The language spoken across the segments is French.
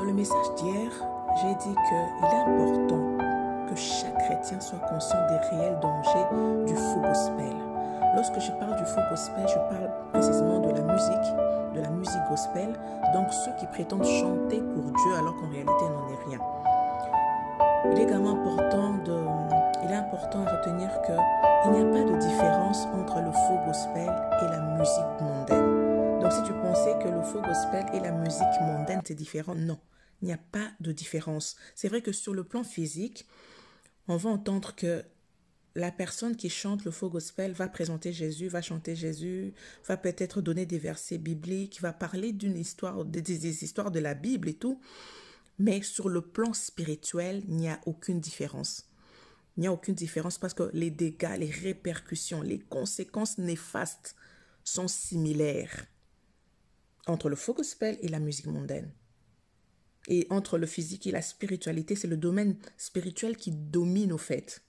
Dans le message d'hier, j'ai dit qu'il est important que chaque chrétien soit conscient des réels dangers du faux gospel. Lorsque je parle du faux gospel, je parle précisément de la musique gospel, donc ceux qui prétendent chanter pour Dieu alors qu'en réalité n'en est rien. Il est également important à retenir qu'il n'y a pas de différence entre le faux gospel et la musique mondaine. Donc si tu pensais que le faux gospel et la musique mondaine c'est différent, non, il n'y a pas de différence. C'est vrai que sur le plan physique, on va entendre que la personne qui chante le faux gospel va présenter Jésus, va chanter Jésus, va peut-être donner des versets bibliques, va parler d'une histoire, des histoires de la Bible et tout. Mais sur le plan spirituel, il n'y a aucune différence. Il n'y a aucune différence parce que les dégâts, les répercussions, les conséquences néfastes sont similaires entre le faux gospel et la musique mondaine. Et entre le physique et la spiritualité, c'est le domaine spirituel qui domine au fait.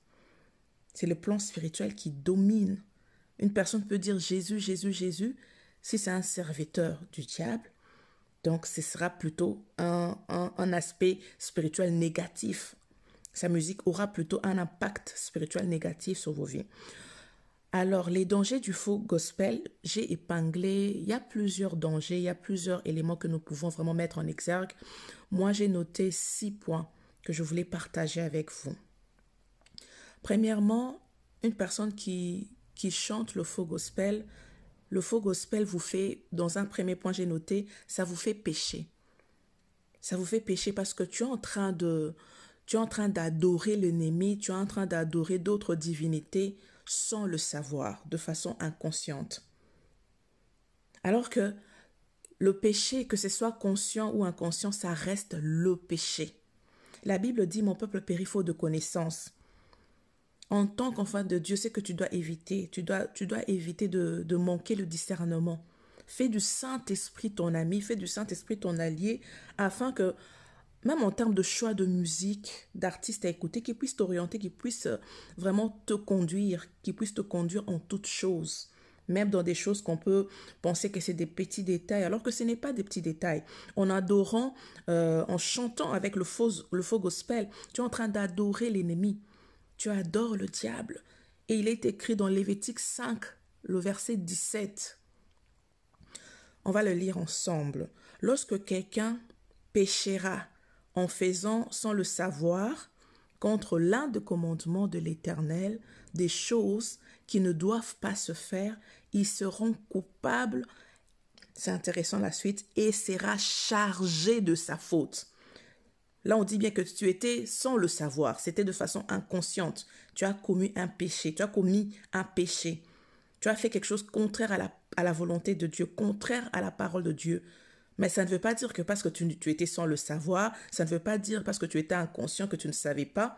C'est le plan spirituel qui domine. Une personne peut dire Jésus, Jésus, Jésus, si c'est un serviteur du diable. Donc, ce sera plutôt un aspect spirituel négatif. Sa musique aura plutôt un impact spirituel négatif sur vos vies. Alors, les dangers du faux gospel, j'ai épinglé, il y a plusieurs dangers, il y a plusieurs éléments que nous pouvons vraiment mettre en exergue. Moi, j'ai noté 6 points que je voulais partager avec vous. Premièrement, une personne qui chante le faux gospel vous fait, dans un premier point j'ai noté, ça vous fait pécher. Ça vous fait pécher parce que tu es en train d'adorer l'ennemi, tu es en train d'adorer d'autres divinités sans le savoir, de façon inconsciente. Alors que le péché, que ce soit conscient ou inconscient, ça reste le péché. La Bible dit, mon peuple périt faute de connaissance. En tant qu'enfant de Dieu, c'est que tu dois éviter. Tu dois éviter de manquer le discernement. Fais du Saint-Esprit ton ami, fais du Saint-Esprit ton allié, afin que, même en termes de choix de musique, d'artistes à écouter, qu'ils puissent t'orienter, qu'ils puissent vraiment te conduire, qu'ils puissent te conduire en toutes choses. Même dans des choses qu'on peut penser que c'est des petits détails, alors que ce n'est pas des petits détails. En adorant, en chantant avec le faux gospel, tu es en train d'adorer l'ennemi. Tu adores le diable. Et il est écrit dans Lévitique 5, le verset 17. On va le lire ensemble. Lorsque quelqu'un péchera en faisant sans le savoir contre l'un des commandements de l'Éternel, des choses qui ne doivent pas se faire, ils seront coupables, c'est intéressant la suite, et sera chargé de sa faute. Là, on dit bien que tu étais sans le savoir. C'était de façon inconsciente. Tu as commis un péché. Tu as commis un péché. Tu as fait quelque chose contraire à la volonté de Dieu, contraire à la parole de Dieu. Mais ça ne veut pas dire que parce que tu étais sans le savoir, ça ne veut pas dire parce que tu étais inconscient, que tu ne savais pas,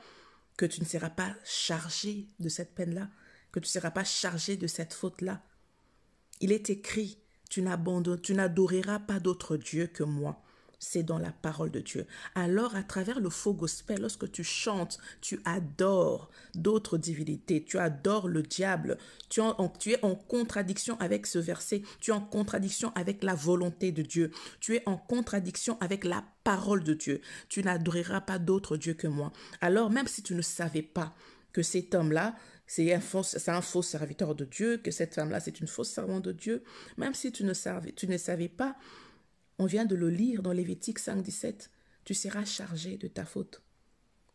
que tu ne seras pas chargé de cette peine-là, que tu ne seras pas chargé de cette faute-là. Il est écrit, tu n'adoreras pas d'autre Dieu que moi. C'est dans la parole de Dieu. Alors, à travers le faux gospel, lorsque tu chantes, tu adores d'autres divinités, tu adores le diable, tu es en contradiction avec ce verset, tu es en contradiction avec la volonté de Dieu, tu es en contradiction avec la parole de Dieu. Tu n'adoreras pas d'autre Dieu que moi. Alors, même si tu ne savais pas que cet homme-là, c'est un faux serviteur de Dieu, que cette femme-là, c'est une fausse servante de Dieu, même si tu ne savais pas, on vient de le lire dans Lévitique 5, 17. Tu seras chargé de ta faute.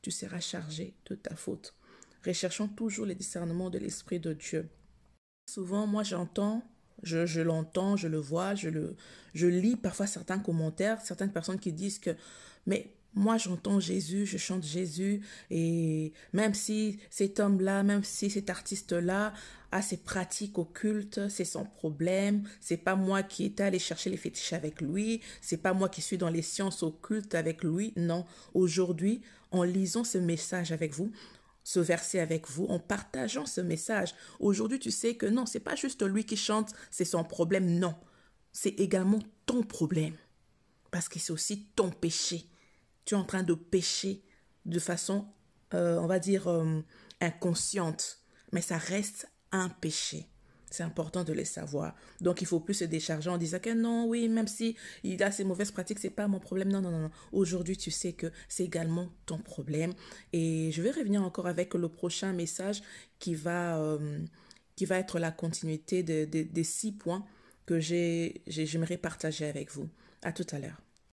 Tu seras chargé de ta faute. Recherchons toujours le discernement de l'Esprit de Dieu. Souvent, moi j'entends, je l'entends, je le vois, je lis parfois certains commentaires, certaines personnes qui disent que, mais moi j'entends Jésus, je chante Jésus, et même si cet homme-là, même si cet artiste-là a ses pratiques occultes, c'est son problème, c'est pas moi qui est allé chercher les fétiches avec lui, c'est pas moi qui suis dans les sciences occultes avec lui, non. Aujourd'hui, en lisant ce message avec vous, ce verset avec vous, en partageant ce message, aujourd'hui tu sais que non, c'est pas juste lui qui chante, c'est son problème, non. C'est également ton problème, parce que c'est aussi ton péché. Tu es en train de pécher de façon, on va dire, inconsciente. Mais ça reste un péché. C'est important de les savoir. Donc, il ne faut plus se décharger en disant que non, oui, même si il a ses mauvaises pratiques, ce n'est pas mon problème. Non, non, non, non. Aujourd'hui, tu sais que c'est également ton problème. Et je vais revenir encore avec le prochain message qui va être la continuité des 6 points que j'aimerais partager avec vous. À tout à l'heure.